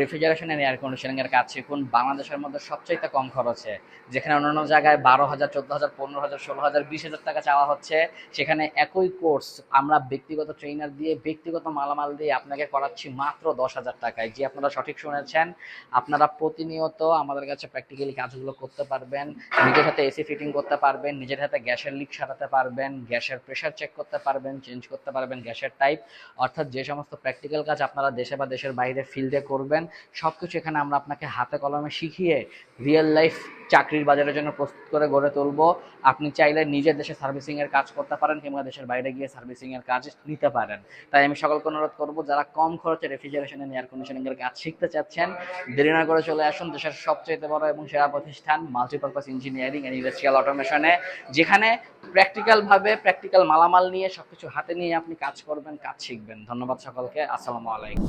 Refrigeration and air conditioning এর কাজ শিখুন বাংলাদেশের মধ্যে সবচাইতে কম খরচে। যেখানে অন্যান্য জায়গায় 12,000, 14,000, 15,000, 16,000, 20,000 টাকা চাওয়া হচ্ছে, সেখানে একই কোর্স আমরা ব্যক্তিগত ট্রেনার দিয়ে ব্যক্তিগত মালামাল দিয়ে আপনাকে করাচ্ছি মাত্র 10,000 টাকায়। জি, আপনারা সঠিক শুনেছেন। আপনারা প্রতিনিয়ত আমাদের কাছে প্র্যাকটিক্যালি কাজগুলো করতে পারবেন, নিজের হাতে এসি ফিটিং করতে পারবেন, নিজের হাতে গ্যাসের লিক সারাতে পারবেন, গ্যাসের প্রেশার চেক করতে পারবেন, চেঞ্জ করতে পারবেন গ্যাসের টাইপ। অর্থাৎ যে সমস্ত প্র্যাকটিক্যাল কাজ আপনারা দেশে বা দেশের বাইরে ফিল্ডে করবেন, সবকিছু এখানে আমরা আপনাকে হাতে কলমে শিখিয়ে রিয়েল লাইফ চাকরির বাজারের জন্য প্রস্তুত করে গড়ে তুলবো। আপনি চাইলে নিজের দেশে সার্ভিসিং এর কাজ করতে পারেন কিংবা দেশের বাইরে গিয়ে সার্ভিসিং এর কাজ নিতে পারেন। তাই আমি সকলকে অনুরোধ করবো, যারা কম খরচে রেফ্রিজারেশন এন্ড এয়ার কন্ডিশনিং এর কাজ শিখতে চাচ্ছেন, দেরি না করে চলে আসুন দেশের সবচেয়ে বড় এবং সেরা প্রতিষ্ঠান মাল্টিপারপাস ইঞ্জিনিয়ারিং এন্ড ইন্ডাস্ট্রিয়াল অটোমেশনে, যেখানে প্র্যাকটিক্যাল মালামাল নিয়ে সবকিছু হাতে নিয়ে আপনি কাজ করবেন, কাজ শিখবেন। ধন্যবাদ সকলকে। আসসালামু আলাইকুম।